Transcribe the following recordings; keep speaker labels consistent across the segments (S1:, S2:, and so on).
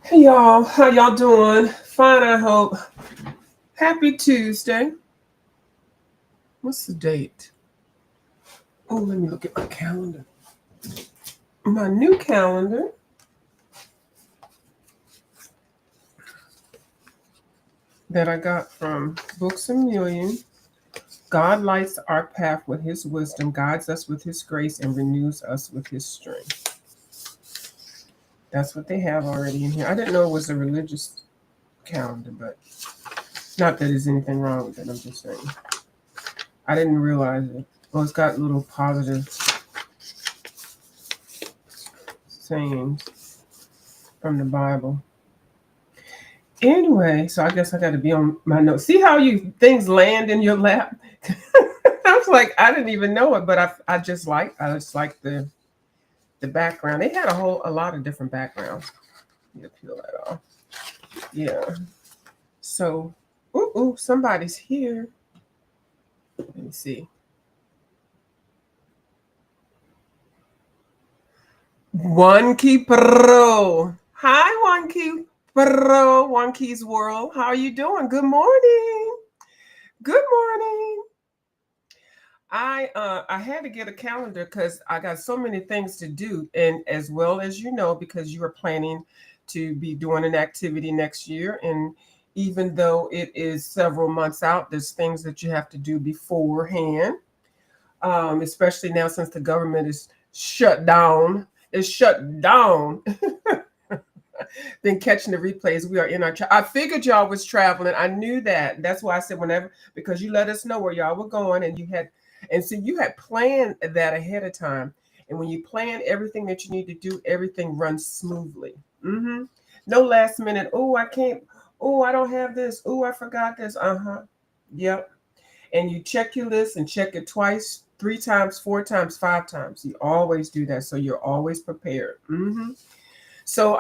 S1: Hey y'all, how y'all doing? Fine, I hope. Happy Tuesday. What's the date? Oh, let me look at my calendar. My new calendar that I got from Books a Million. God lights our path with his wisdom, guides us with his grace, and renews us with his strength. That's what they have already in here. I didn't know it was a religious calendar, but not that there's anything wrong with it. I'm just saying. I didn't realize it. Well, it's got little positive sayings from the Bible. Anyway, so I guess I got to be on my notes. See how you things land in your lap? I was like, I didn't even know it, but I just like the background. They had a lot of different backgrounds. Let me peel that off. Yeah. So, somebody's here. Let me see. One Key Pro. Hi, One Key Pro. One Key's World. How are you doing? Good morning. Good morning. I had to get a calendar because I got so many things to do, and as well as you know, because you are planning to be doing an activity next year, and even though it is several months out, there's things that you have to do beforehand. Especially now since the government is shut down. It's shut down. Then catching the replays, we are in our. I figured y'all was traveling. I knew that. That's why I said whenever, because you let us know where y'all were going, and you had planned that ahead of time. And when you plan everything that you need to do, everything runs smoothly. Mm-hmm. No last minute. Oh, I can't. Oh, I don't have this. Oh, I forgot this. Uh-huh. Yep. And you check your list and check it twice, three times, four times, five times. You always do that, so you're always prepared. Mm-hmm. So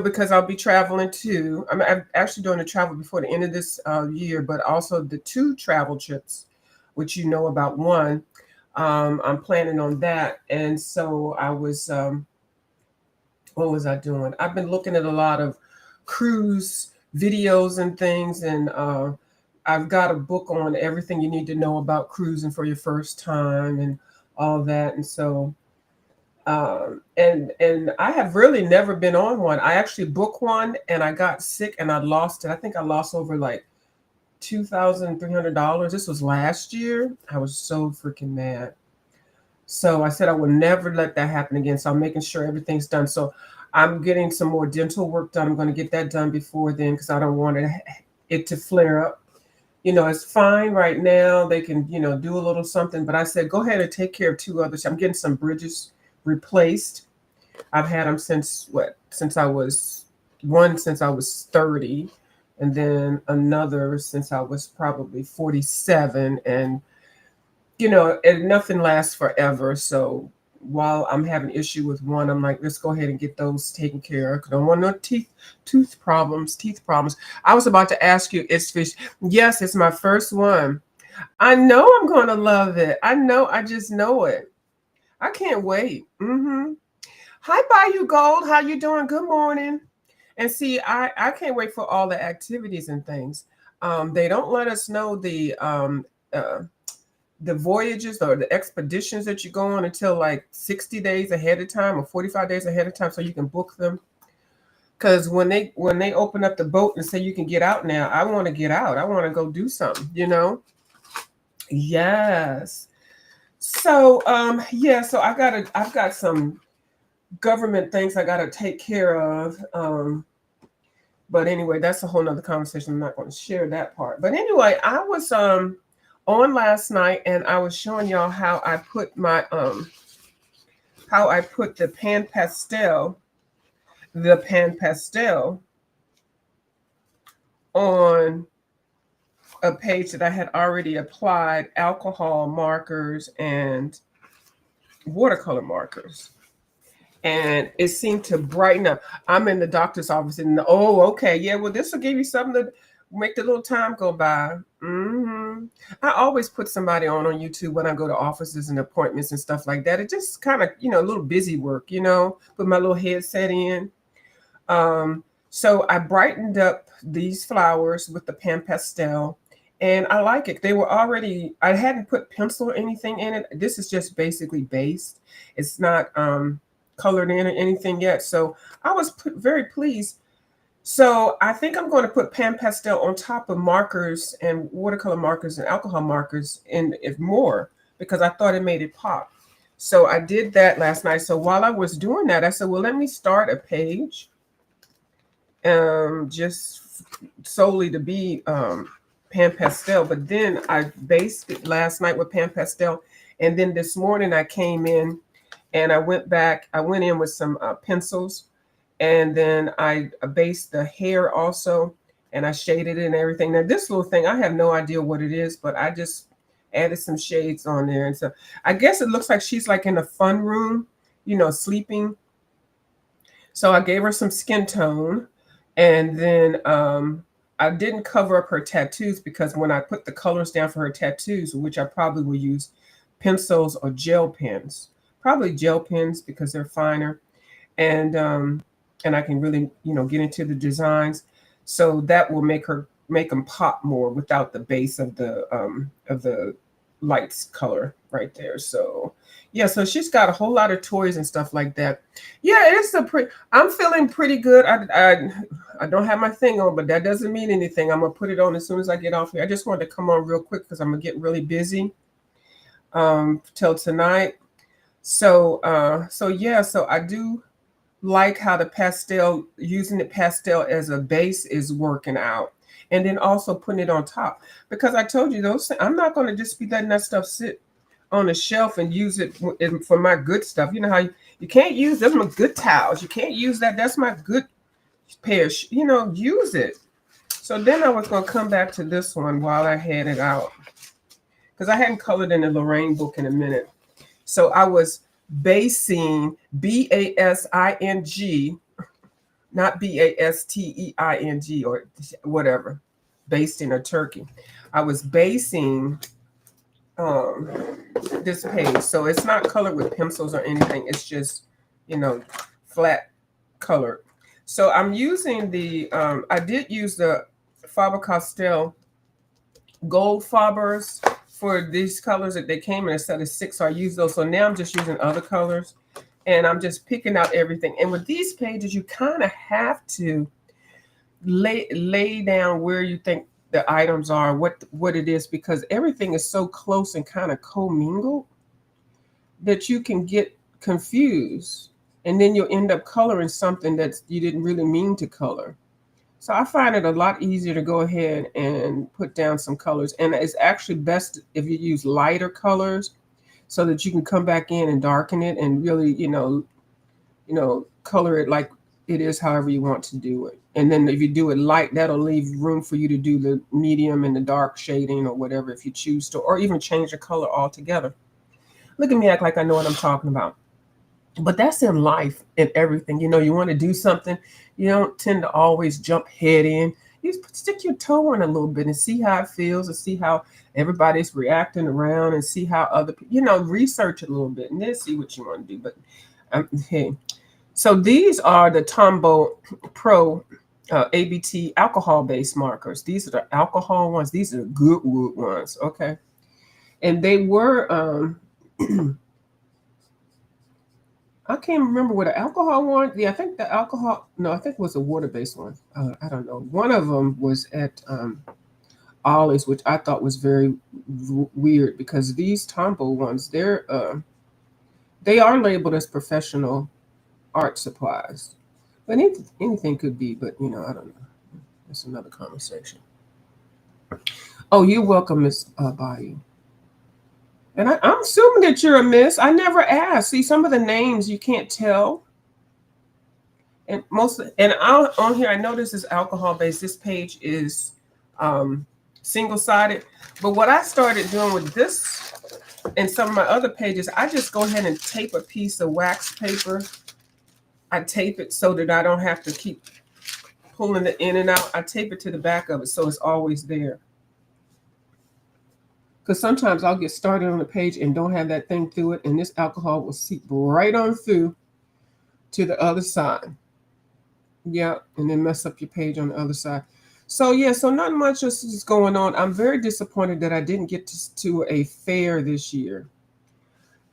S1: because I'll be traveling too. I'm actually doing a travel before the end of this year, but also the two travel trips, which you know about one. I'm planning on that, and so what was I doing? I've been looking at a lot of cruise videos and things, and I've got a book on everything you need to know about cruising for your first time and all that, and so and I have really never been on one. I actually booked one and I got sick and I lost it. I think I lost over like $2,300. This was last year. I was so freaking mad. So I said I will never let that happen again. So I'm making sure everything's done. So I'm getting some more dental work done. I'm going to get that done before then because I don't want it to flare up. It's fine right now. They can, do a little something. But I said, go ahead and take care of two others. I'm getting some bridges replaced. I've had them since what? Since I was 30, and then another since I was probably 47. And and nothing lasts forever. So while I'm having issue with one, I'm like, let's go ahead and get those taken care of. 'Cause I don't want no teeth problems. I was about to ask you, it's fish. Yes, it's my first one. I know I'm gonna love it. I know, I just know it. I can't wait. Hi, Bayou Gold. How you doing? Good morning. And see, I can't wait for all the activities and things. They don't let us know uh, the voyages or the expeditions that you go on until like 60 days ahead of time or 45 days ahead of time so you can book them. Because when they open up the boat and say you can get out now, I want to get out. I want to go do something. Yes. So yeah, so I've got some government things I gotta take care of. But anyway, that's a whole nother conversation. I'm not going to share that part. But anyway, I was on last night and I was showing y'all how I put the pan pastel on a page that I had already applied alcohol markers and watercolor markers. And it seemed to brighten up. I'm in the doctor's office and okay, yeah, well, this will give you something to make the little time go by. I always put somebody on YouTube when I go to offices and appointments and stuff like that. It just kind of, a little busy work, put my little headset in. So I brightened up these flowers with the Pan Pastel, and I like it. They were already, I hadn't put pencil or anything in it. This is just basically based. It's not colored in or anything yet. So I was very pleased. So I think I'm going to put Pan Pastel on top of markers and watercolor markers and alcohol markers, and if more, because I thought it made it pop. So I did that last night. So while I was doing that, I said, well, let me start a page just solely to be Pan Pastel. But then I based it last night with Pan Pastel. And then this morning I came in and I went in with some pencils. And then I based the hair also, and I shaded it and everything. Now this little thing, I have no idea what it is, but I just added some shades on there. And so I guess it looks like she's like in a fun room, sleeping. So I gave her some skin tone. And then I didn't cover up her tattoos, because when I put the colors down for her tattoos, which I probably will use pencils or gel pens, probably gel pens because they're finer. And I can really, get into the designs. So that will make them pop more without the base of the lights color right there. So yeah, so she's got a whole lot of toys and stuff like that. Yeah, I'm feeling pretty good. I don't have my thing on, but that doesn't mean anything. I'm gonna put it on as soon as I get off here. I just wanted to come on real quick because I'm gonna get really busy till tonight. So yeah, so I do like how using the pastel as a base is working out, and then also putting it on top, because I told you I'm not going to just be letting that stuff sit on the shelf and use it for my good stuff. You know how you can't use them, my good towels. You can't use that. That's my good pair. Use it. So then I was going to come back to this one while I had it out, because I hadn't colored in the Lorraine book in a minute. So I was basing BASING, not BASTEING or whatever, basting a turkey. I was basing this page. So it's not colored with pencils or anything. It's just, flat colored. So I'm using I did use the Faber-Castell gold fibers for these colors that they came in a set of 6. So I use those. So now I'm just using other colors, and I'm just picking out everything. And with these pages, you kind of have to lay down where you think the items are, what it is, because everything is so close and kind of commingled that you can get confused, and then you'll end up coloring something that you didn't really mean to color. So I find it a lot easier to go ahead and put down some colors. And it's actually best if you use lighter colors, so that you can come back in and darken it and really, color it like it is however you want to do it. And then if you do it light, that'll leave room for you to do the medium and the dark shading or whatever if you choose to, or even change the color altogether. Look at me act like I know what I'm talking about. But that's in life and everything. You want to do something, you don't tend to always jump head in. You stick your toe in a little bit and see how it feels, and see how everybody's reacting around, and see how other people, research it a little bit and then see what you want to do. But hey, so these are the Tombow Pro ABT alcohol-based markers. These are the alcohol ones. These are the good wood ones, okay? And they were... I can't remember what an alcohol one. Yeah, I think the alcohol. No, I think it was a water-based one. I don't know. One of them was at Ollie's, which I thought was very weird, because these Tombow ones, they are labeled as professional art supplies, but anything could be. But I don't know. That's another conversation. Oh, you're welcome, Miss Bayou. And I'm assuming that you're a miss. I never asked. See, some of the names you can't tell. And on here, I know this is alcohol-based. This page is single-sided. But what I started doing with this and some of my other pages, I just go ahead and tape a piece of wax paper. I tape it so that I don't have to keep pulling it in and out. I tape it to the back of it so it's always there. Because sometimes I'll get started on a page and don't have that thing through it, and this alcohol will seep right on through to the other side. Yeah, and then mess up your page on the other side. So yeah, so not much is going on. I'm very disappointed that I didn't get to a fair this year.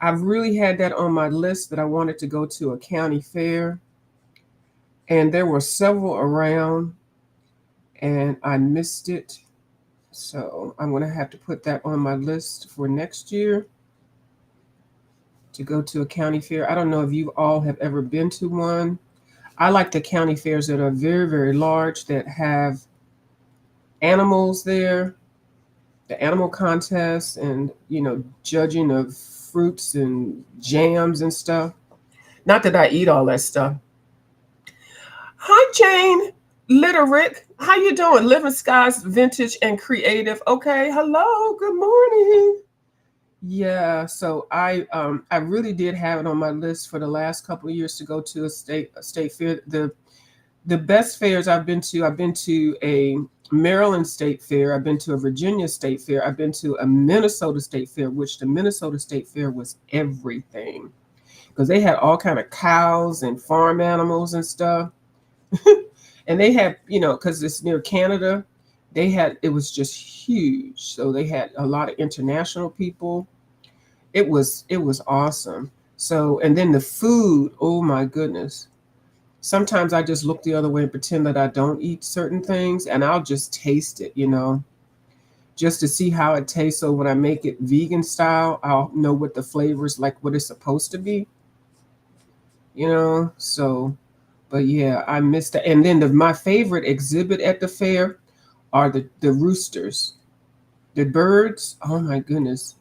S1: I've really had that on my list that I wanted to go to a county fair, and there were several around, and I missed it. So I'm gonna have to put that on my list for next year to go to a county fair. I don't know if you all have ever been to one. I like the county fairs that are very, very large, that have animals there, the animal contests, and judging of fruits and jams and stuff. Not that I eat all that stuff. Hi, Jane. Little Rick, how you doing? Living Skies, vintage and creative. Okay, hello. Good morning. Yeah, so I really did have it on my list for the last couple of years to go to a state fair. The best fairs I've been to a Maryland State Fair, I've been to a Virginia State Fair, I've been to a Minnesota State Fair, which the Minnesota State Fair was everything because they had all kind of cows and farm animals and stuff. And they had, because it's near Canada, it was just huge. So they had a lot of international people. It was awesome. So, and then the food, oh my goodness. Sometimes I just look the other way and pretend that I don't eat certain things, and I'll just taste it, just to see how it tastes. So when I make it vegan style, I'll know what the flavors, like what it's supposed to be. So, but yeah, I missed that. And then my favorite exhibit at the fair are the roosters, the birds. Oh my goodness,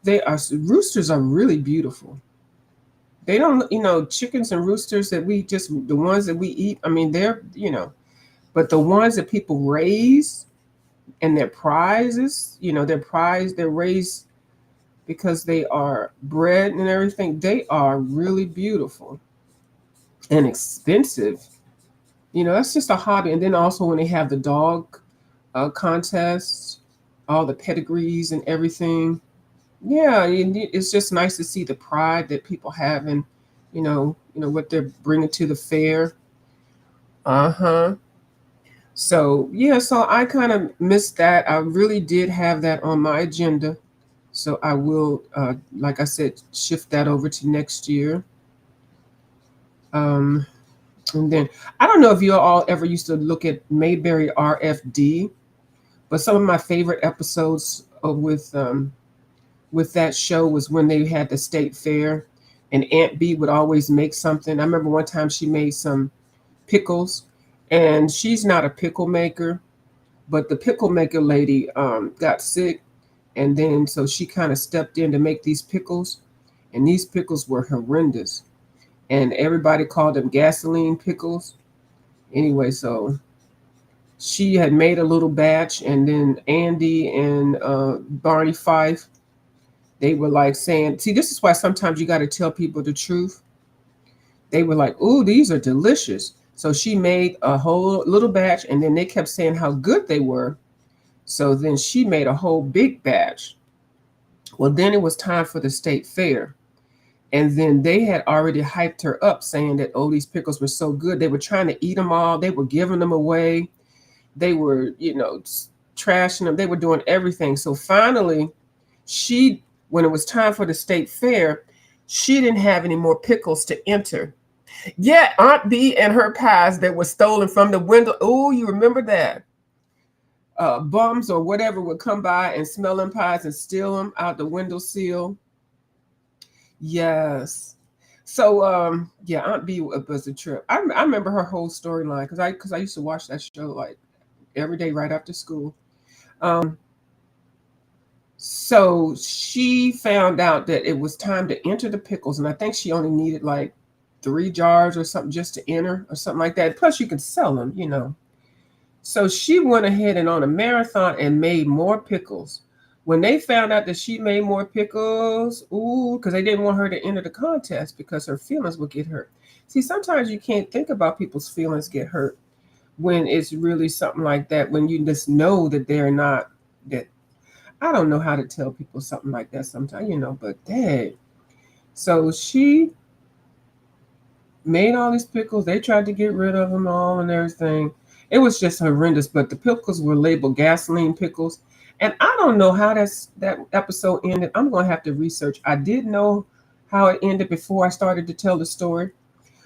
S1: roosters are really beautiful. They don't, chickens and roosters that the ones that we eat. I mean, but the ones that people raise and their prizes, they're raised because they are bred and everything. They are really beautiful and expensive. That's just a hobby. And then also when they have the dog contests, all the pedigrees and everything. Yeah, it's just nice to see the pride that people have in, what they're bringing to the fair. Uh-huh. So yeah, so I kind of missed that. I really did have that on my agenda. So I will, like I said, shift that over to next year. Um, and then I don't know if you all ever used to look at Mayberry RFD, but some of my favorite episodes with that show was when they had the state fair, and Aunt B would always make something. I remember one time she made some pickles, and she's not a pickle maker, but the pickle maker lady got sick, and then so she kind of stepped in to make these pickles, and these pickles were horrendous, and everybody called them gasoline pickles. Anyway, so she had made a little batch, and then Andy and Barney Fife, they were like saying, see, this is why sometimes you got to tell people the truth. They were like, "Ooh, these are delicious." So she made a whole little batch, and then they kept saying how good they were. So then she made a whole big batch. Well, then it was time for the state fair. And then they had already hyped her up saying that, oh, these pickles were so good. They were trying to eat them all. They were giving them away. They were, trashing them. They were doing everything. So finally, when it was time for the state fair, she didn't have any more pickles to enter. Yeah, Aunt B and her pies that were stolen from the window. Oh, you remember that? Bums or whatever would come by and smell them pies and steal them out the window sill. Yes. So yeah, Aunt B was a trip. I remember her whole storyline because I used to watch that show like every day right after school. Um, so she found out that it was time to enter the pickles, and I think she only needed like 3 jars or something just to enter or something like that. Plus, you could sell them. So she went ahead and on a marathon and made more pickles. When they found out that she made more pickles, ooh, because they didn't want her to enter the contest because her feelings would get hurt. See, sometimes you can't think about people's feelings get hurt when it's really something like that, when you just know that they're not, that I don't know how to tell people something like that sometimes, but dang. So made all these pickles. They tried to get rid of them all and everything. It was just horrendous. But the pickles were labeled gasoline pickles, and I don't know how that episode ended. I'm gonna have to research. I did know how it ended before I started to tell the story,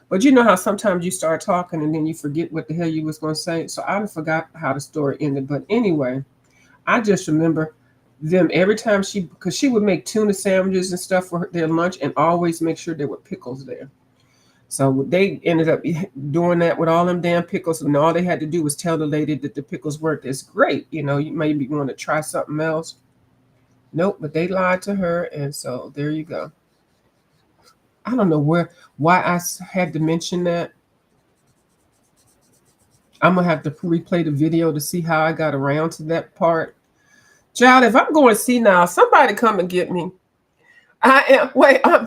S1: but you know how sometimes you start talking and then you forget what the hell you was gonna say. So I forgot how the story ended. But anyway, I just remember them every time because she would make tuna sandwiches and stuff for their lunch and always make sure there were pickles there. So they ended up doing that with all them damn pickles, and all they had to do was tell the lady that the pickles worked. It's great, you know. You maybe want to try something else. Nope, but they lied to her, and so there you go. I don't know why I had to mention that. I'm gonna have to replay the video to see how I got around to that part. Child, if I'm going to see now, somebody come and get me. I am. Wait, I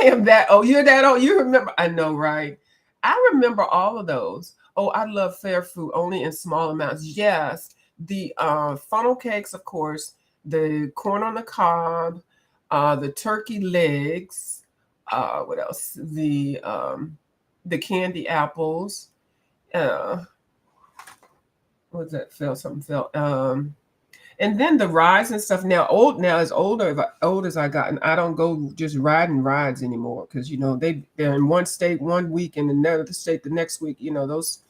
S1: am that. Oh, you're that. Oh, you remember? I know, right? I remember all of those. Oh, I love fair food, only in small amounts. Yes, the funnel cakes, of course. The corn on the cob, the turkey legs. What else? The candy apples. What's that? Fell something fell. And then the rides and stuff. Now as old as I gotten, I don't go just riding rides anymore because you know they're in one state one week and another state the next week. Those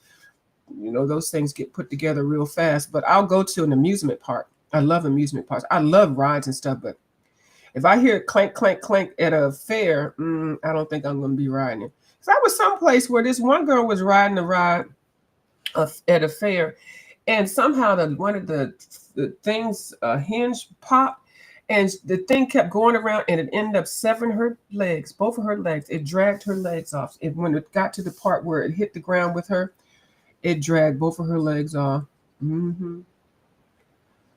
S1: things get put together real fast. But I'll go to an amusement park. I love amusement parks. I love rides and stuff. But if I hear clank clank clank at a fair, I don't think I'm going to be riding it. So I was someplace where this one girl was riding a ride at a fair, and somehow one of the things hinge popped, and the thing kept going around, and it ended up severing her legs, both of her legs. It dragged her legs off. When it got to the part where it hit the ground with her, it dragged both of her legs off.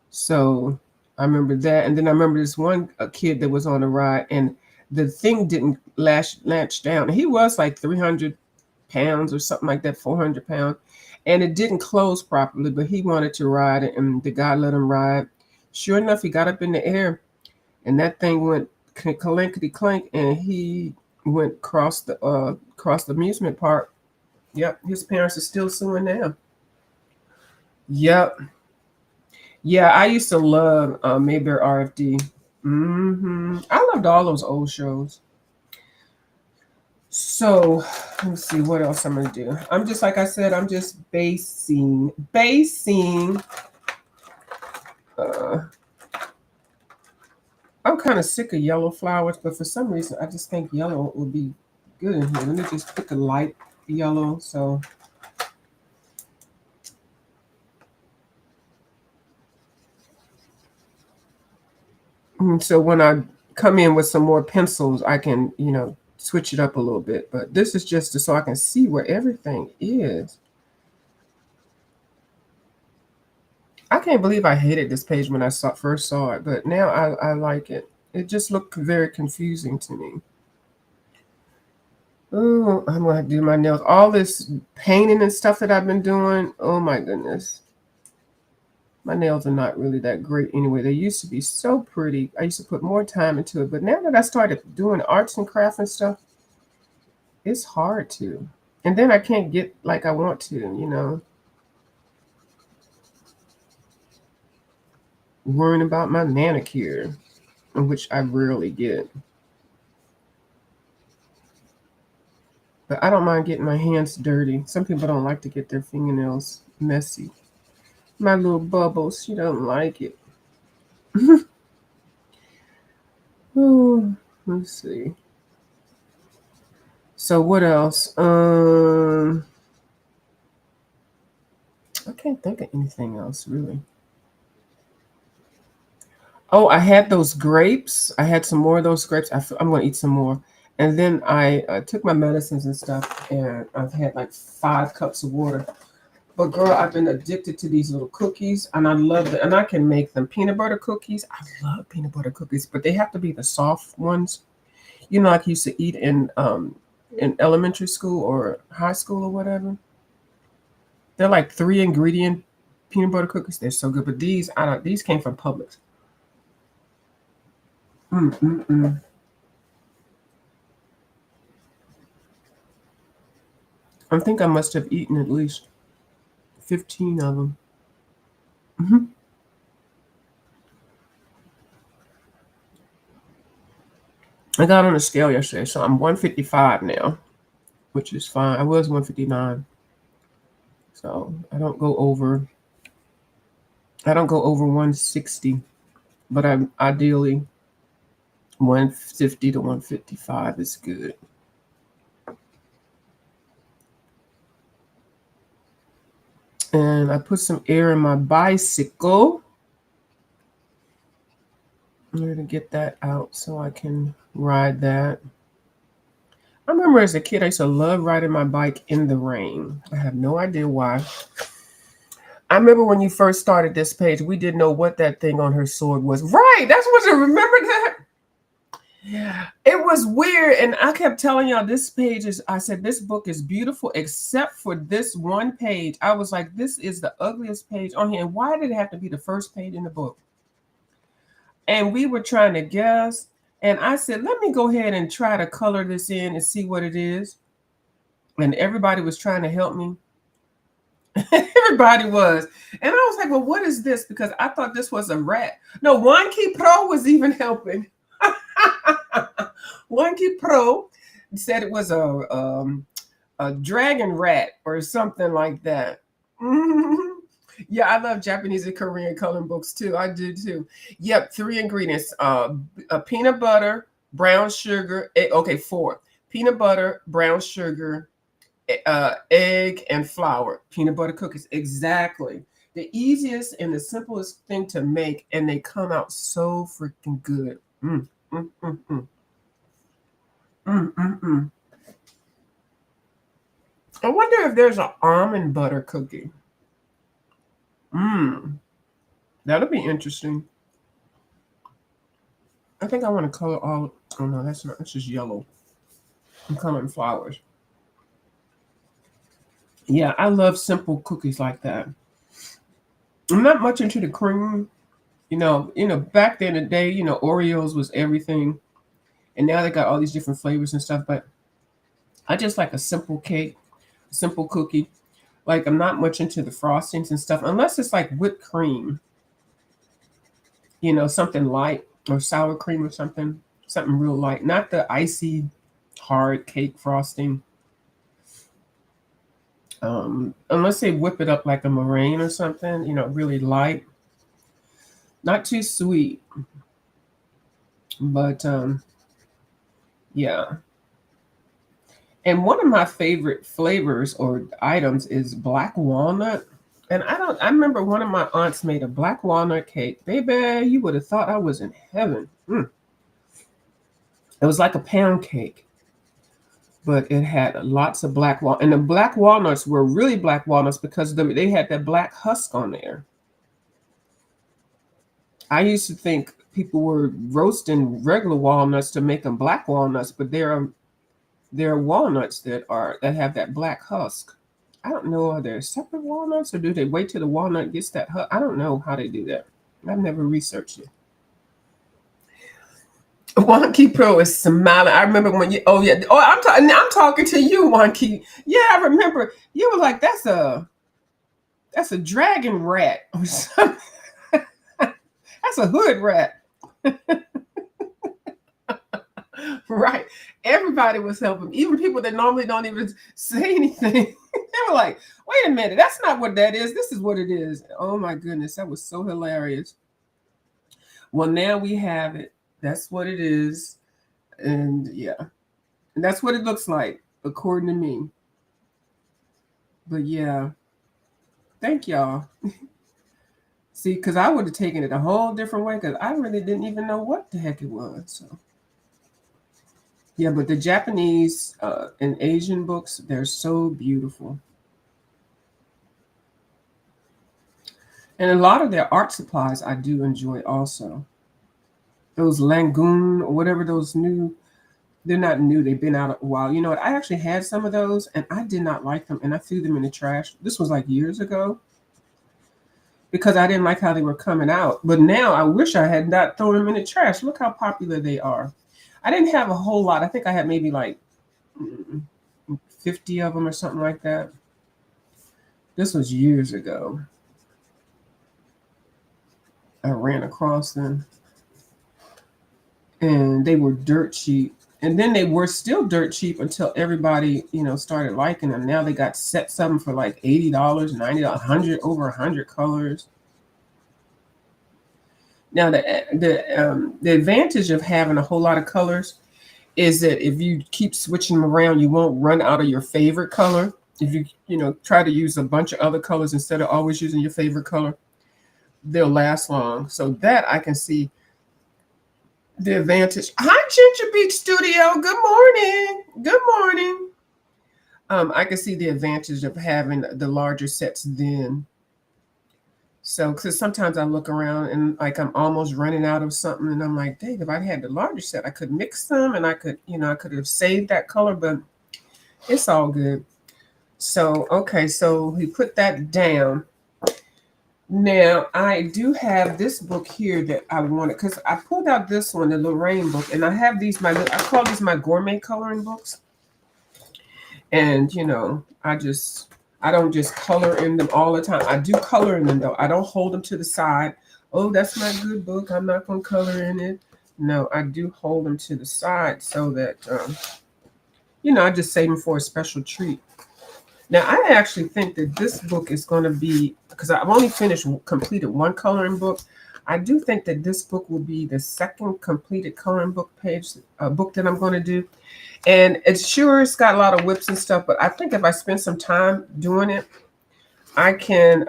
S1: So I remember that, and then I remember this one kid that was on the ride, and the thing didn't latch down. He was like 300 pounds or something like that, 400 pounds. And it didn't close properly, but he wanted to ride it, and the guy let him ride. Sure enough, he got up in the air, and that thing went clankety clank, and he went across the amusement park. Yep, his parents are still suing now. Yep, yeah, I used to love Mayberry RFD. I loved all those old shows. So let me see what else I'm gonna do. I'm just like I said, I'm just basing. I'm kind of sick of yellow flowers, but for some reason I just think yellow would be good in here. Let me just pick a light yellow. So when I come in with some more pencils, I can, switch it up a little bit. But this is just so I can see where everything is. I can't believe I hated this page when I first saw it, but now I like it. It just looked very confusing to me. Oh, I'm going to do my nails. All this painting and stuff that I've been doing, oh my goodness. My nails are not really that great anyway. They used to be so pretty. I used to put more time into it. But now that I started doing arts and crafts and stuff, it's hard to. And then I can't get like I want to. Worrying about my manicure, which I rarely get. But I don't mind getting my hands dirty. Some people don't like to get their fingernails messy. My little bubbles, she don't like it. Oh, let's see. So what else? I can't think of anything else really. Oh, I had those grapes. I had some more of those grapes. I'm going to eat some more. And then I took my medicines and stuff, and I've had like 5 cups of water. But girl, I've been addicted to these little cookies, and I love them. And I can make them peanut butter cookies. I love peanut butter cookies, but they have to be the soft ones. Like you used to eat in elementary school or high school or whatever. They're like 3-ingredient peanut butter cookies. They're so good. But these came from Publix. Mm-mm-mm. I think I must have eaten at least 15 of them. Mhm. I got on a scale yesterday, so I'm 155 now, which is fine. I was 159, so I don't go over 160, but I'm ideally 150 to 155 is good. And I put some air in my bicycle. I'm going to get that out so I can ride that. I remember as a kid, I used to love riding my bike in the rain. I have no idea why. I remember when you first started this page, we didn't know what that thing on her sword was. Right, that's what I remember that. Yeah, it was weird. And I kept telling y'all this page is, I said, this book is beautiful, except for this one page. I was like, this is the ugliest page on here. And why did it have to be the first page in the book? And we were trying to guess. And I said, let me go ahead and try to color this in and see what it is. And everybody was trying to help me. Everybody was. And I was like, well, what is this? Because I thought this was a rat. No, Juan Key Pro was even helping. Juan Key Pro said it was a dragon rat or something like that. Yeah, I love Japanese and Korean coloring books too. I do too. Yep, 3 ingredients: peanut butter, brown sugar. Okay, 4: peanut butter, brown sugar, egg, and flour. Peanut butter cookies. Exactly. The easiest and the simplest thing to make, and they come out so freaking good. Mm, mm, mm, mm. Mm, mm, mm. I wonder if there's an almond butter cookie. That'll be interesting. I think I want to color all. Oh no, that's not. That's just yellow. I'm coloring flowers. Yeah, I love simple cookies like that. I'm not much into the cream. Back then in the day, Oreos was everything, and now they got all these different flavors and stuff. But I just like a simple cake, a simple cookie. Like I'm not much into the frostings and stuff, unless it's like whipped cream. Something light or sour cream or something real light, not the icy hard cake frosting. Unless they whip it up like a meringue or something, really light, not too sweet. But yeah. And one of my favorite flavors or items is black walnut. And I remember one of my aunts made a black walnut cake. Baby, you would have thought I was in heaven. It was like a pound cake, but it had lots of black walnut. And the black walnuts were really black walnuts because they had that black husk on there. I used to think people were roasting regular walnuts to make them black walnuts, but there are walnuts that have that black husk. I don't know, are there separate walnuts or do they wait till the walnut gets that husk? I don't know how they do that. I've never researched it. Wonky Pro is smiling. I remember when you. Oh yeah. Oh, I'm talking to you, Wonky. Yeah, I remember. You were like, that's a dragon rat or something. That's a hood rat. Right. Everybody was helping. Even people that normally don't even say anything. They were like, wait a minute, that's not what that is. This is what it is. Oh my goodness, that was so hilarious. Well, now we have it. That's what it is. And yeah. And that's what it looks like, according to me. But yeah. Thank y'all. See, because I would have taken it a whole different way because I really didn't even know what the heck it was. So yeah, but the Japanese and Asian books, they're so beautiful. And a lot of their art supplies I do enjoy also. Those Langoon or whatever those new, they're not new, they've been out a while. You know what? I actually had some of those and I did not like them and I threw them in the trash. This was like years ago because I didn't like how they were coming out. But now I wish I had not thrown them in the trash. Look how popular they are. I didn't have a whole lot. I think I had maybe like 50 of them or something like that. This was years ago. I ran across them, and they were dirt cheap. And then they were still dirt cheap until everybody, started liking them. Now they got sets of them for like $80, $90, 100, over 100 colors. Now the advantage of having a whole lot of colors is that if you keep switching them around, you won't run out of your favorite color. If you try to use a bunch of other colors instead of always using your favorite color, they'll last long. So that I can see the advantage. Hi, Ginger Beach Studio. Good morning. Good morning. I can see the advantage of having the larger sets then. So, because sometimes I look around and like I'm almost running out of something, and I'm like, dang, if I had the larger set, I could mix them, and I could have saved that color, but it's all good. So, okay, so we put that down. Now, I do have this book here that I wanted, because I pulled out this one, the Lorraine book, and I have these, I call these my gourmet coloring books. And, I don't just color in them all the time. I do color in them, though. I don't hold them to the side. Oh, that's my good book. I'm not going to color in it. No, I do hold them to the side so that, I just save them for a special treat. Now, I actually think that this book is going to be, because I've only completed one coloring book. I do think that this book will be the second completed coloring book book that I'm going to do. And it's got a lot of whips and stuff, but I think if I spend some time doing it, I can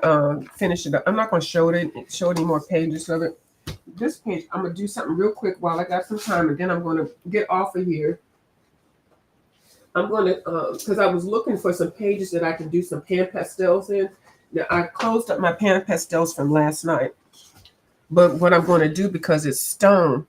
S1: finish it up. I'm not going to show any more pages of it. This page, I'm going to do something real quick while I got some time, and then I'm going to get off of here. I'm going to, because I was looking for some pages that I can do some pan pastels in. Now, I closed up my pan pastels from last night. But what I'm going to do, because it's stone.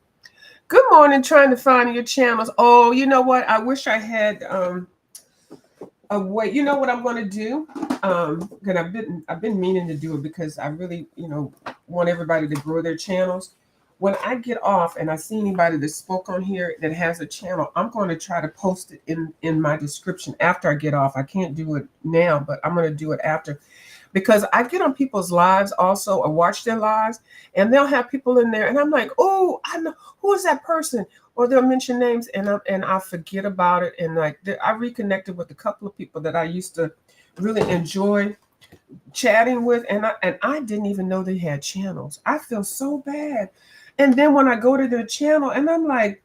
S1: Good morning, trying to find your channels. Oh, you know what? I wish I had a way. You know what I'm going to do? And I've been meaning to do it because I really, want everybody to grow their channels. When I get off and I see anybody that spoke on here that has a channel, I'm going to try to post it in my description after I get off. I can't do it now, but I'm going to do it after. Because I get on people's lives also, or watch their lives, and they'll have people in there, and I'm like, oh, I know, who is that person? Or they'll mention names, and I forget about it. And like I reconnected with a couple of people that I used to really enjoy chatting with, and I didn't even know they had channels. I feel so bad. And then when I go to their channel, and I'm like,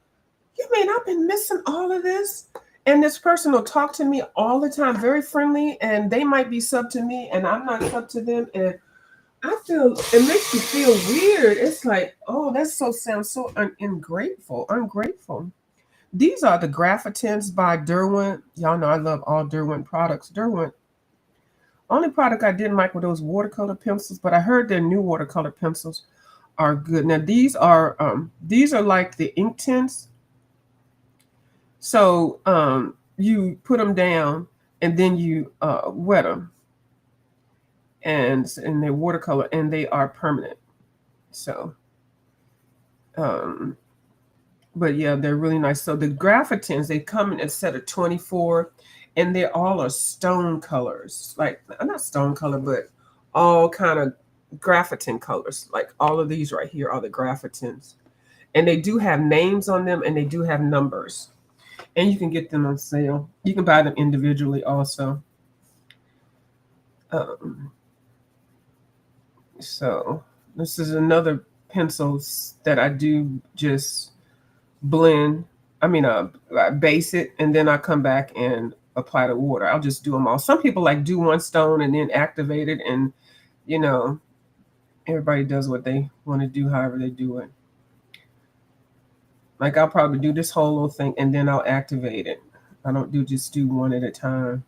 S1: you mean I've been missing all of this? And this person will talk to me all the time, very friendly, and they might be sub to me, and I'm not sub to them. And it makes you feel weird. It's like, oh, sounds so ungrateful. These are the Graphitins by Derwent. Y'all know I love all Derwent products. Derwent, only product I didn't like were those watercolor pencils, but I heard their new watercolor pencils are good. Now these are like the Inktense. So you put them down and then you wet them, and they're watercolor and they are permanent. So, but yeah, they're really nice. So the Graphitins, they come in a set of 24, and they all are stone colors, like not stone color, but all kind of Graphitin colors. Like all of these right here are the Graphitins, and they do have names on them, and they do have numbers. And you can get them on sale. You can buy them individually also. So this is another pencils that I do just blend. I base it, and then I come back and apply the water. I'll just do them all. Some people like do one stone and then activate it, and everybody does what they want to do, however they do it. Like I'll probably do this whole little thing and then I'll activate it. I don't just do one at a time.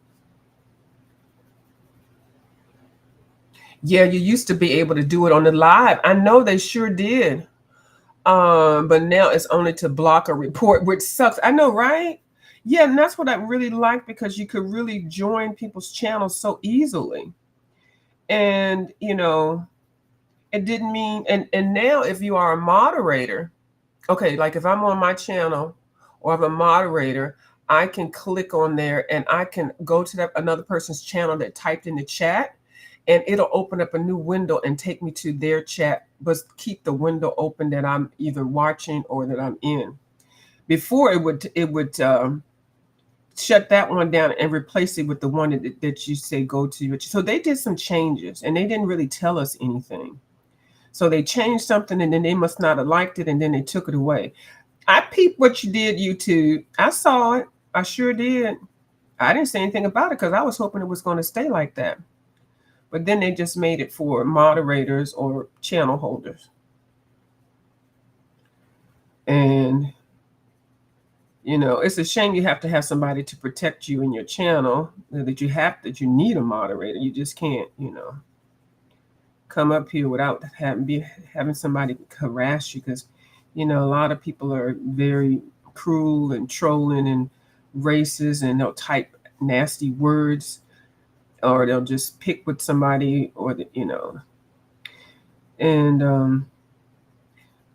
S1: Yeah, you used to be able to do it on the live. I know they sure did. But now it's only to block a report, which sucks. I know, right? Yeah, and that's what I really like, because you could really join people's channels so easily. And it didn't mean, and now if you are a moderator, okay, like if I'm on my channel or I'm a moderator, I can click on there and I can go to that another person's channel that typed in the chat, and it'll open up a new window and take me to their chat, but keep the window open that I'm either watching or that I'm in. Before it would shut that one down and replace it with the one that you say go to. So they did some changes and they didn't really tell us anything. So they changed something and then they must not have liked it and then they took it away. I peeped what you did, YouTube. I saw it. I sure did. I didn't say anything about it because I was hoping it was going to stay like that. But then they just made it for moderators or channel holders. And, you know, it's a shame you have to have somebody to protect you in your channel, that you need a moderator. You just can't, you know, come up here without having somebody harass you, because, you know, a lot of people are very cruel and trolling and racist, and they'll type nasty words, or they'll just pick with somebody, or you know. And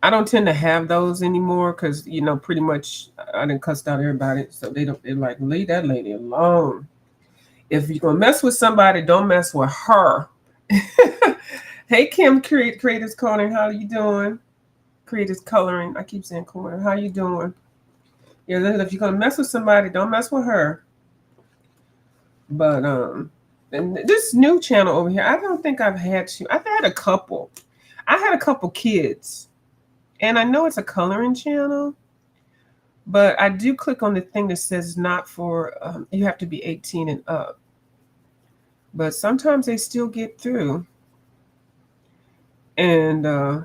S1: I don't tend to have those anymore because, you know, pretty much I done cussed out everybody, so they're like, leave that lady alone. If you're gonna mess with somebody, don't mess with her. Hey, Kim, Creators Corner, how are you doing? Creators Coloring, I keep saying corner. How you doing? Yeah, if you're gonna mess with somebody, don't mess with her. But and this new channel over here, I don't think I've had a couple. I had a couple kids, and I know it's a coloring channel, but I do click on the thing that says not for you have to be 18 and up. But sometimes they still get through. And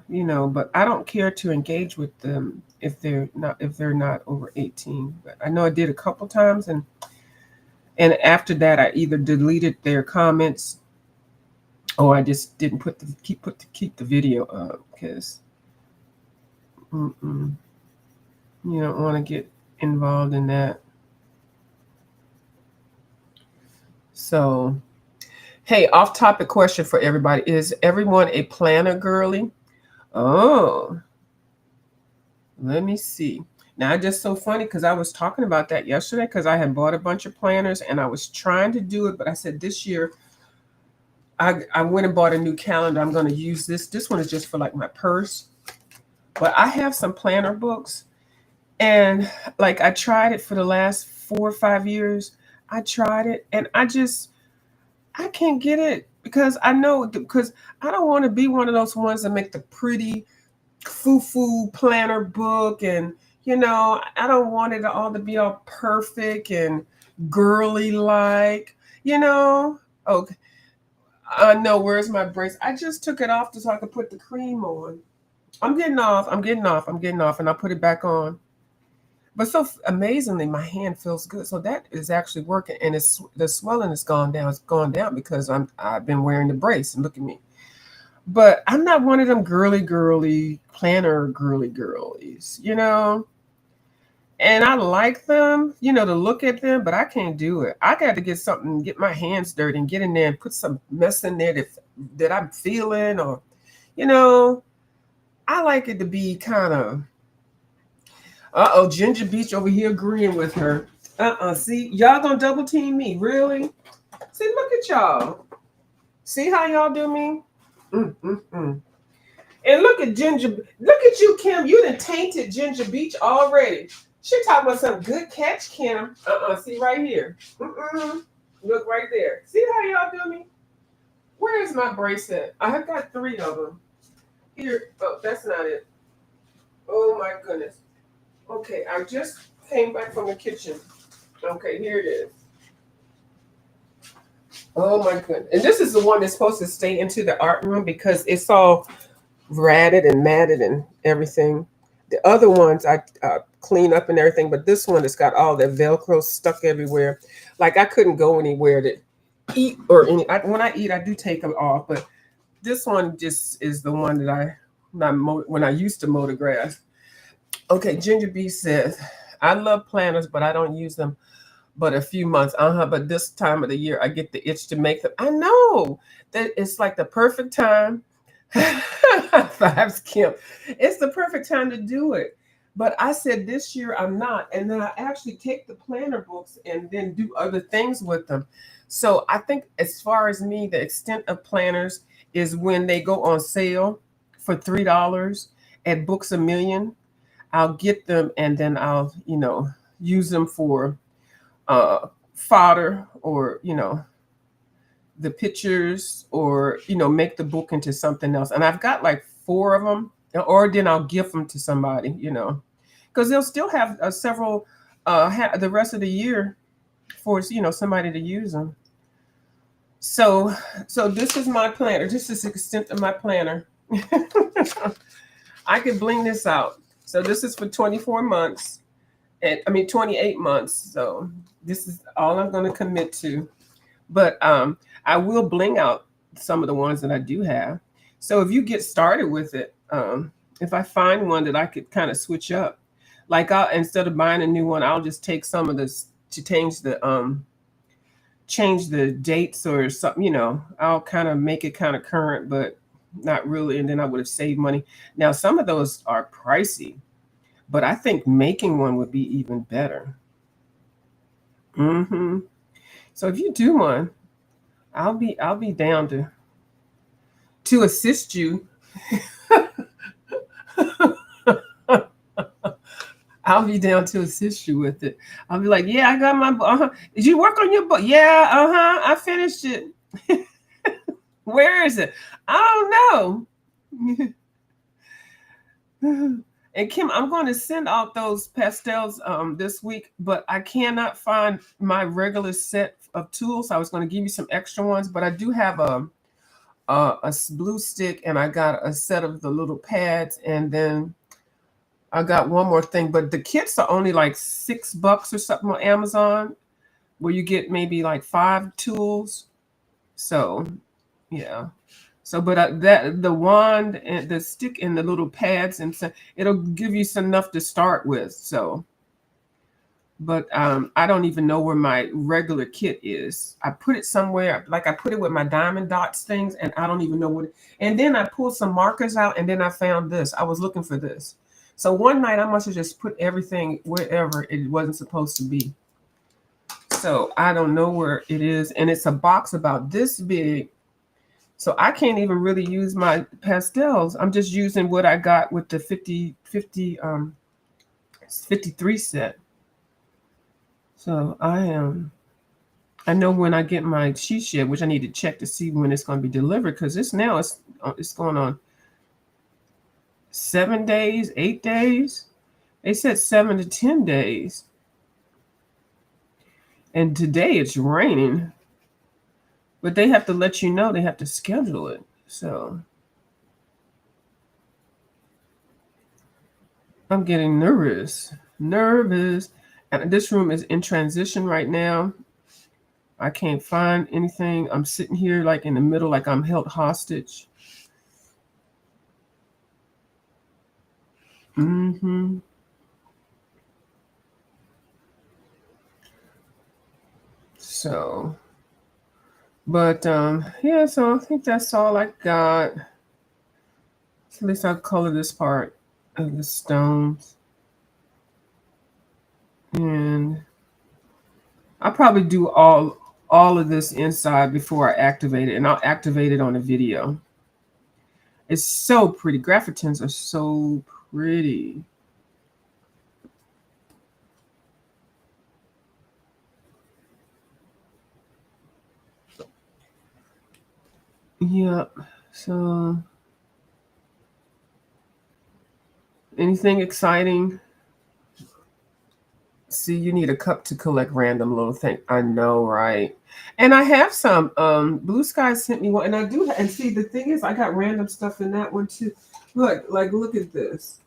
S1: you know, but I don't care to engage with them if they're not over 18. But I know I did a couple times, and after that I either deleted their comments or I just didn't keep the video up, because you don't want to get involved in that. So, hey, off-topic question for everybody. Is everyone a planner girly? Oh, let me see. Now, it's just so funny because I was talking about that yesterday, because I had bought a bunch of planners and I was trying to do it, but I said this year I went and bought a new calendar. I'm going to use this. This one is just for like my purse. But I have some planner books, and like I tried it for the last 4 or 5 years. I tried it and I can't get it, because I don't want to be one of those ones that make the pretty foo-foo planner book, and you know, I don't want it all to be all perfect and girly like, you know. Okay, no, where's my brace? I just took it off so I could put the cream on. I'm getting off, and I'll put it back on. But so amazingly, my hand feels good. So that is actually working, and the swelling has gone down. It's gone down because I've been wearing the brace, and look at me. But I'm not one of them girly planner girlies, you know. And I like them, you know, to look at them, but I can't do it. I got to get my hands dirty and get in there and put some mess in there that I'm feeling, or, you know, I like it to be kind of, Ginger Beach over here agreeing with her. See, y'all gonna double team me, really? See, look at y'all. See how y'all do me? And look at you, Kim. You done tainted Ginger Beach already. She talking about some good catch, Kim. See right here. Look right there. See how y'all do me? Where is my bracelet? I have got 3 of them. Here. Oh, that's not it. Oh my goodness. Okay, I just came back from the kitchen. Okay, here it is. Oh my goodness. And this is the one that's supposed to stay into the art room because it's all ratted and matted and everything. The other ones I clean up and everything, but this one has got all that Velcro stuck everywhere. Like I couldn't go anywhere to eat or when I eat, I do take them off, but this one just is the one that when I used to mow the grass. Okay, Ginger B says, I love planners, but I don't use them but a few months. But this time of the year, I get the itch to make them. I know that it's like the perfect time. Vibes, Kim. It's the perfect time to do it. But I said this year I'm not. And then I actually take the planner books and then do other things with them. So I think as far as me, the extent of planners is when they go on sale for $3 at Books a Million. I'll get them and then I'll, use them for uh, fodder or, the pictures or, make the book into something else. And I've got like four of them, or then I'll give them to somebody, because they'll still have several the rest of the year for, somebody to use them. So this is my planner. This is the extent of my planner. I could bling this out. So this is for 24 months. And I mean 28 months. So this is all I'm going to commit to. But I will bling out some of the ones that I do have. So if you get started with it, if I find one that I could kind of switch up, like I'll, instead of buying a new one, I'll just take some of this to change the dates or something, I'll kind of make it kind of current, but not really. And then I would have saved money. Now, some of those are pricey, but I think making one would be even better. Hmm. So if you do one, I'll be down to assist you. I'll be down to assist you with it. I'll be like, yeah, I got my book. Did you work on your book? Yeah, I finished it. Where is it? I don't know. And Kim, I'm going to send out those pastels this week, but I cannot find my regular set of tools. I was going to give you some extra ones, but I do have a blue stick, and I got a set of the little pads, and then I got one more thing. But the kits are only like $6 or something on Amazon, where you get maybe like 5 tools. So, yeah. So, but that the wand and the stick and the little pads, and so it'll give you enough to start with. So, but I don't even know where my regular kit is. I put it somewhere, like I put it with my diamond dots things, and I don't even know what. And then I pulled some markers out, and then I found this. I was looking for this. So one night I must have just put everything wherever it wasn't supposed to be. So I don't know where it is, and it's a box about this big. So I can't even really use my pastels. I'm just using what I got with the 53 set. So I know when I get my sheet shed, which I need to check to see when it's going to be delivered, because it's going on 7 days, 8 days. They said 7 to 10 days. And today it's raining. But they have to let you know, they have to schedule it. So I'm getting nervous. And this room is in transition right now. I can't find anything. I'm sitting here like in the middle, like I'm held hostage. Mm-hmm. So, but yeah, so I think that's all I got. At least I'll color this part of the stones. And I'll probably do all of this inside before I activate it, and I'll activate it on a video. It's so pretty. Graphitins are so pretty. Yep. So, anything exciting? See, you need a cup to collect random little thing. I know, right? And I have some. Blue Sky sent me one, and I do. And see, the thing is, I got random stuff in that one too. Look at this.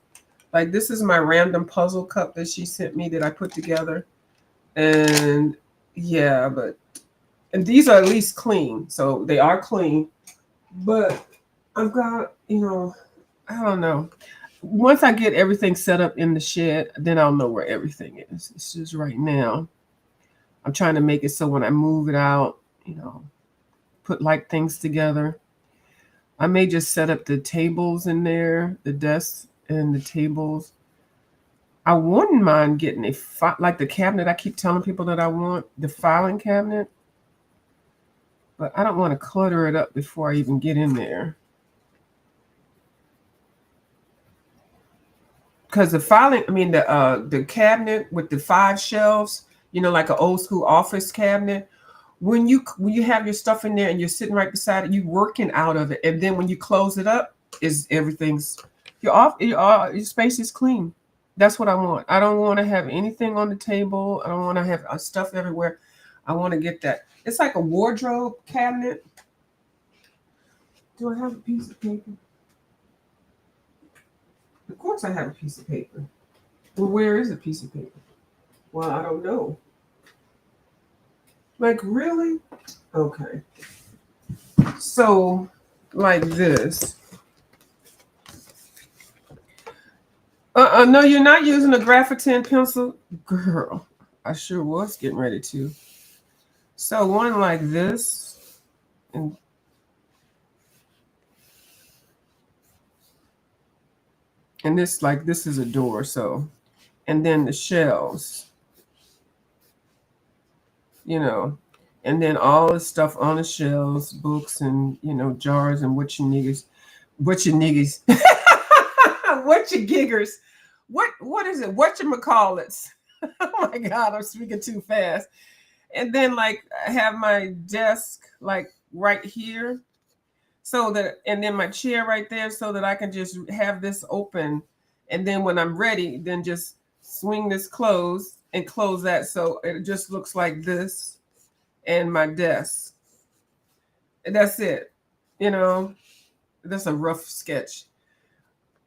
S1: Like, this is my random puzzle cup that she sent me that I put together. And yeah, and these are at least clean, so they are clean. But I've got, I don't know. Once I get everything set up in the shed, then I'll know where everything is. It's just right now, I'm trying to make it so when I move it out, put like things together. I may just set up the tables in there, the desks and the tables. I wouldn't mind getting like the cabinet I keep telling people that I want, the filing cabinet, but I don't want to clutter it up before I even get in there. Because the cabinet with the 5 shelves, like an old school office cabinet, when you have your stuff in there and you're sitting right beside it, you working out of it, and then when you close it up, is everything's your space is clean. That's what I want. I don't want to have anything on the table. I don't want to have stuff everywhere. I want to get that. It's like a wardrobe cabinet. Do I have a piece of paper? Of course I have a piece of paper. Well, where is a piece of paper? Well, I don't know. Like, really? Okay. So, like this. No, you're not using a Graphitin pencil? Girl, I sure was getting ready to. So, one like this. And this is a door, so. And then the shelves. And then all the stuff on the shelves, books and, jars and what you niggas. What you giggers. What is it? Whatchamacallits. Oh my God, I'm speaking too fast. And then I have my desk right here. And then my chair right there so that I can just have this open. And then when I'm ready, then just swing this closed and close that. So it just looks like this and my desk. And that's it. That's a rough sketch.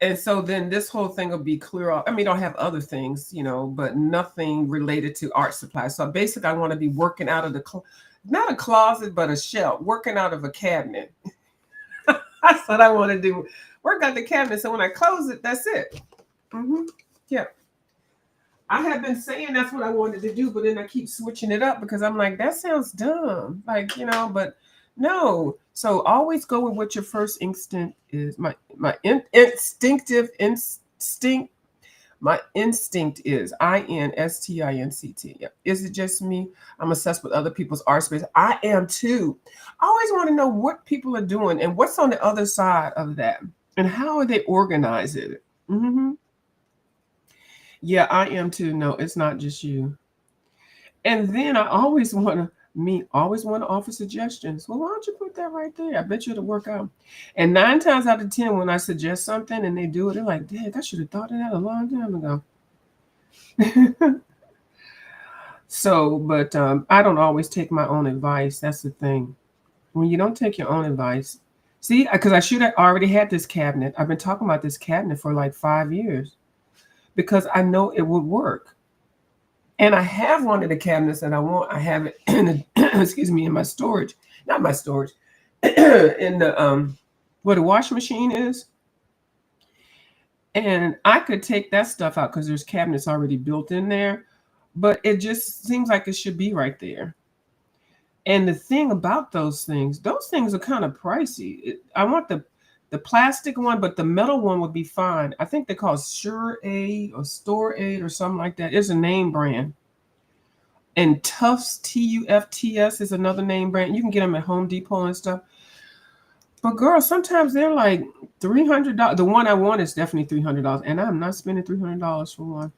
S1: And so then this whole thing will be clear off. I mean, I'll have other things, but nothing related to art supplies. So basically I want to be working out of not a closet, but a shelf, working out of a cabinet. That's what I want to do. Work out the cabinet. So when I close it, that's it. Yeah. I have been saying that's what I wanted to do, but then I keep switching it up because I'm like, that sounds dumb. But no. So always go with what your first instinct is. My instinct is INSTINCT. Yeah. Is it just me? I'm obsessed with other people's art space. I am too. I always want to know what people are doing and what's on the other side of that and how are they organizing it. Yeah, I am too. No, it's not just you. And then I always want to offer suggestions. Well, why don't you put that right there? I bet you it'll work out. And 9 times out of 10, when I suggest something and they do it, they're like, "Dang, I should have thought of that a long time ago." So, but I don't always take my own advice. That's the thing. When you don't take your own advice, see, because I should have already had this cabinet. I've been talking about this cabinet for like 5 years because I know it would work. And I have one of the cabinets that I want. I have it in in my storage, not my storage, in the where the washing machine is. And I could take that stuff out because there's cabinets already built in there, but it just seems like it should be right there. And the thing about those things are kind of pricey. I want the plastic one, but the metal one would be fine. I think they're called Sure-Aid or Store-Aid or something like that. It's a name brand. And Tufts, Tufts, is another name brand. You can get them at Home Depot and stuff. But girl, sometimes they're like $300. The one I want is definitely $300, and I'm not spending $300 for one.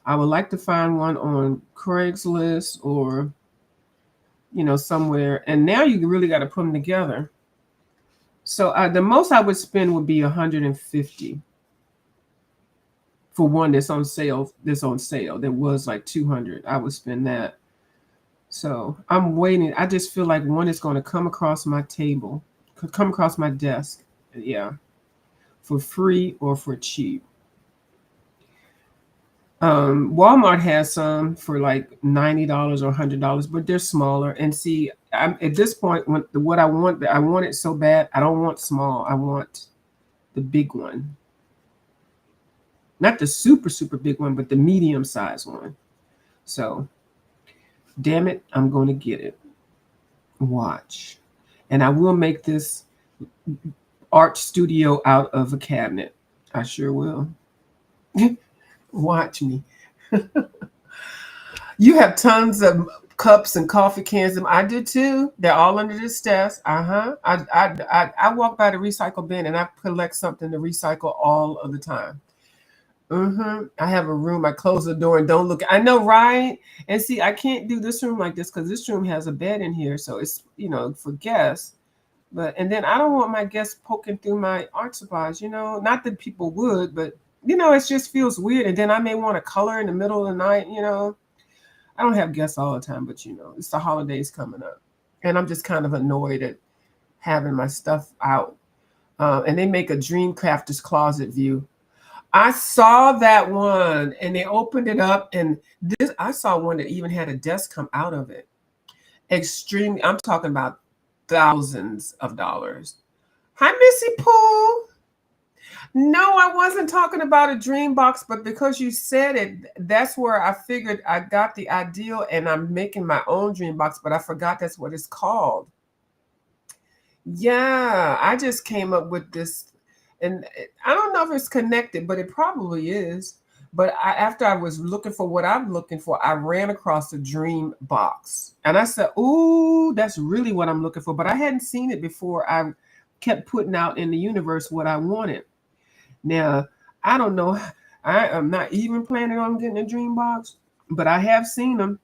S1: I would like to find one on Craigslist or somewhere. And now you really got to put them together. So the most I would spend would be $150 for one that's on sale. That was like $200. I would spend that. So I'm waiting. I just feel like one is going to come across my table, come across my desk. Yeah. For free or for cheap. Walmart has some for like $90 or $100, but they're smaller. And see, I'm at this point what I want it so bad. I don't want small. I want the big one. Not the super, super big one, but the medium size one. So, damn it, I'm going to get it. Watch. And I will make this art studio out of a cabinet. I sure will. Watch me. You have tons of cups and coffee cans. I do too. They're all under this desk. I walk by the recycle bin and I collect something to recycle all of the time. I have a room. I close the door and don't look. I know, right? And see, I can't do this room like this because this room has a bed in here, so it's for guests. But and then I don't want my guests poking through my art supplies. Not that people would, but it just feels weird. And then I may want to color in the middle of the night. I don't have guests all the time, but it's the holidays coming up, and I'm just kind of annoyed at having my stuff out. And they make a dream crafters closet view. I saw that one, and they opened it up, and I saw one that even had a desk come out of it. Extreme. I'm talking about thousands of dollars. Hi, Missy Pooh. No, I wasn't talking about a dream box, but because you said it, that's where I figured I got the ideal, and I'm making my own dream box, but I forgot that's what it's called. Yeah, I just came up with this, and I don't know if it's connected, but it probably is. But after I was looking for what I'm looking for, I ran across a dream box, and I said, "Ooh, that's really what I'm looking for." But I hadn't seen it before. I kept putting out in the universe what I wanted. Now, I don't know. I am not even planning on getting a dream box, but I have seen them.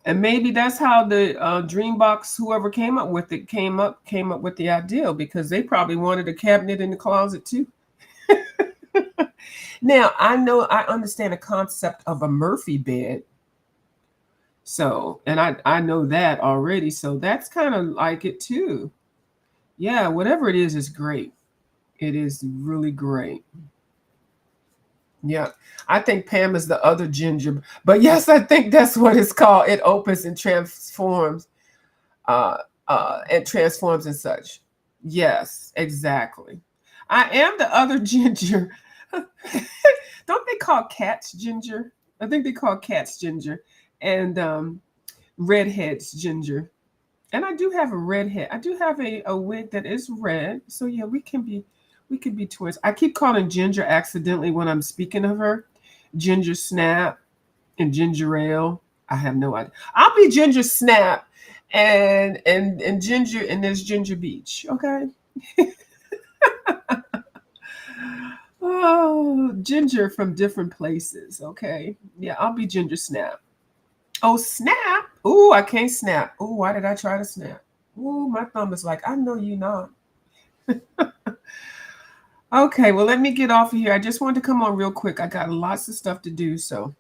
S1: And maybe that's how the dream box, whoever came up with it, came up with the ideal, because they probably wanted a cabinet in the closet too. Now, I understand the concept of a Murphy bed. So, and I know that already. So that's kind of like it too. Yeah, whatever it is great. It is really great. Yeah. I think Pam is the other ginger. But yes, I think that's what it's called. It opens and transforms. And transforms and such. Yes, exactly. I am the other ginger. Don't they call cats ginger? I think they call cats ginger, and redheads ginger. And I do have a redhead. I do have a wig that is red. So yeah, we can be twins. I keep calling Ginger accidentally when I'm speaking of her. Ginger Snap and Ginger Ale. I have no idea. I'll be Ginger Snap and Ginger, and there's Ginger Beach. Okay. Oh, Ginger from different places. Okay. Yeah, I'll be Ginger Snap. Oh, snap. Ooh, I can't snap. Ooh, why did I try to snap? Ooh, my thumb is like, I know you not. Okay, well, let me get off of here. I just wanted to come on real quick. I got lots of stuff to do. So,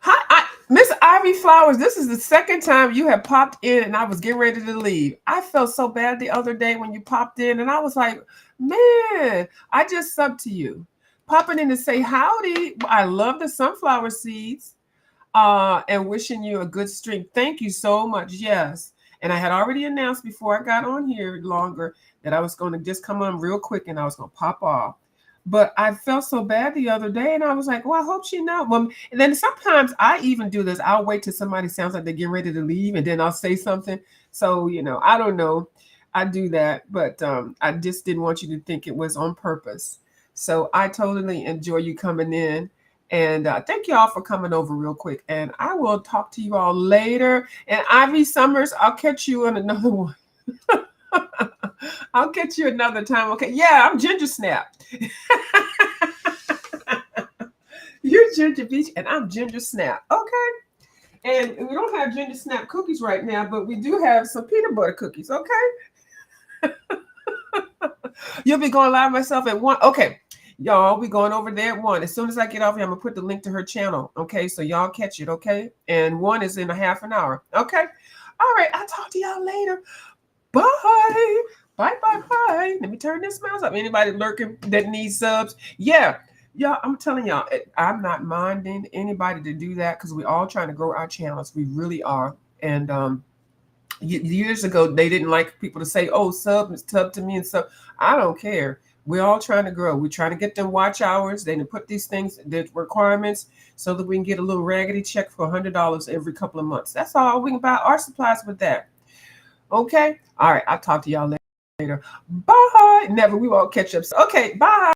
S1: hi, Miss Ivy Flowers. This is the second time you have popped in, and I was getting ready to leave. I felt so bad the other day when you popped in, and I was like, man, I just subbed to you. Popping in to say howdy. I love the sunflower seeds. And wishing you a good stream. Thank you so much. Yes. And I had already announced before I got on here longer that I was going to just come on real quick and I was going to pop off. But I felt so bad the other day, and I was like, well, I hope she knows. Well, and then sometimes I even do this. I'll wait till somebody sounds like they're getting ready to leave, and then I'll say something. So, I don't know. I do that, but I just didn't want you to think it was on purpose. So I totally enjoy you coming in. And thank you all for coming over real quick. And I will talk to you all later. And Ivy Summers, I'll catch you on another one. I'll catch you another time. Okay. Yeah, I'm Ginger Snap. You're Ginger Beach and I'm Ginger Snap. Okay. And we don't have Ginger Snap cookies right now, but we do have some peanut butter cookies. Okay. You'll be going live myself at 1. Okay. Y'all, we going over there at 1. As soon as I get off here, I'm going to put the link to her channel. Okay. So y'all catch it. Okay. And 1 is in a half an hour. Okay. All right. I'll talk to y'all later. Bye. Bye, bye, bye. Let me turn this mouse up. Anybody lurking that needs subs? Yeah. Y'all, I'm telling y'all, I'm not minding anybody to do that because we're all trying to grow our channels. We really are. And years ago, they didn't like people to say, oh, sub to me and stuff. I don't care. We're all trying to grow. We're trying to get them watch hours. They can put these things, the requirements, so that we can get a little raggedy check for $100 every couple of months. That's all. We can buy our supplies with that. Okay? All right. I'll talk to y'all later. later. Bye. Never. We won't catch up. Okay. Bye.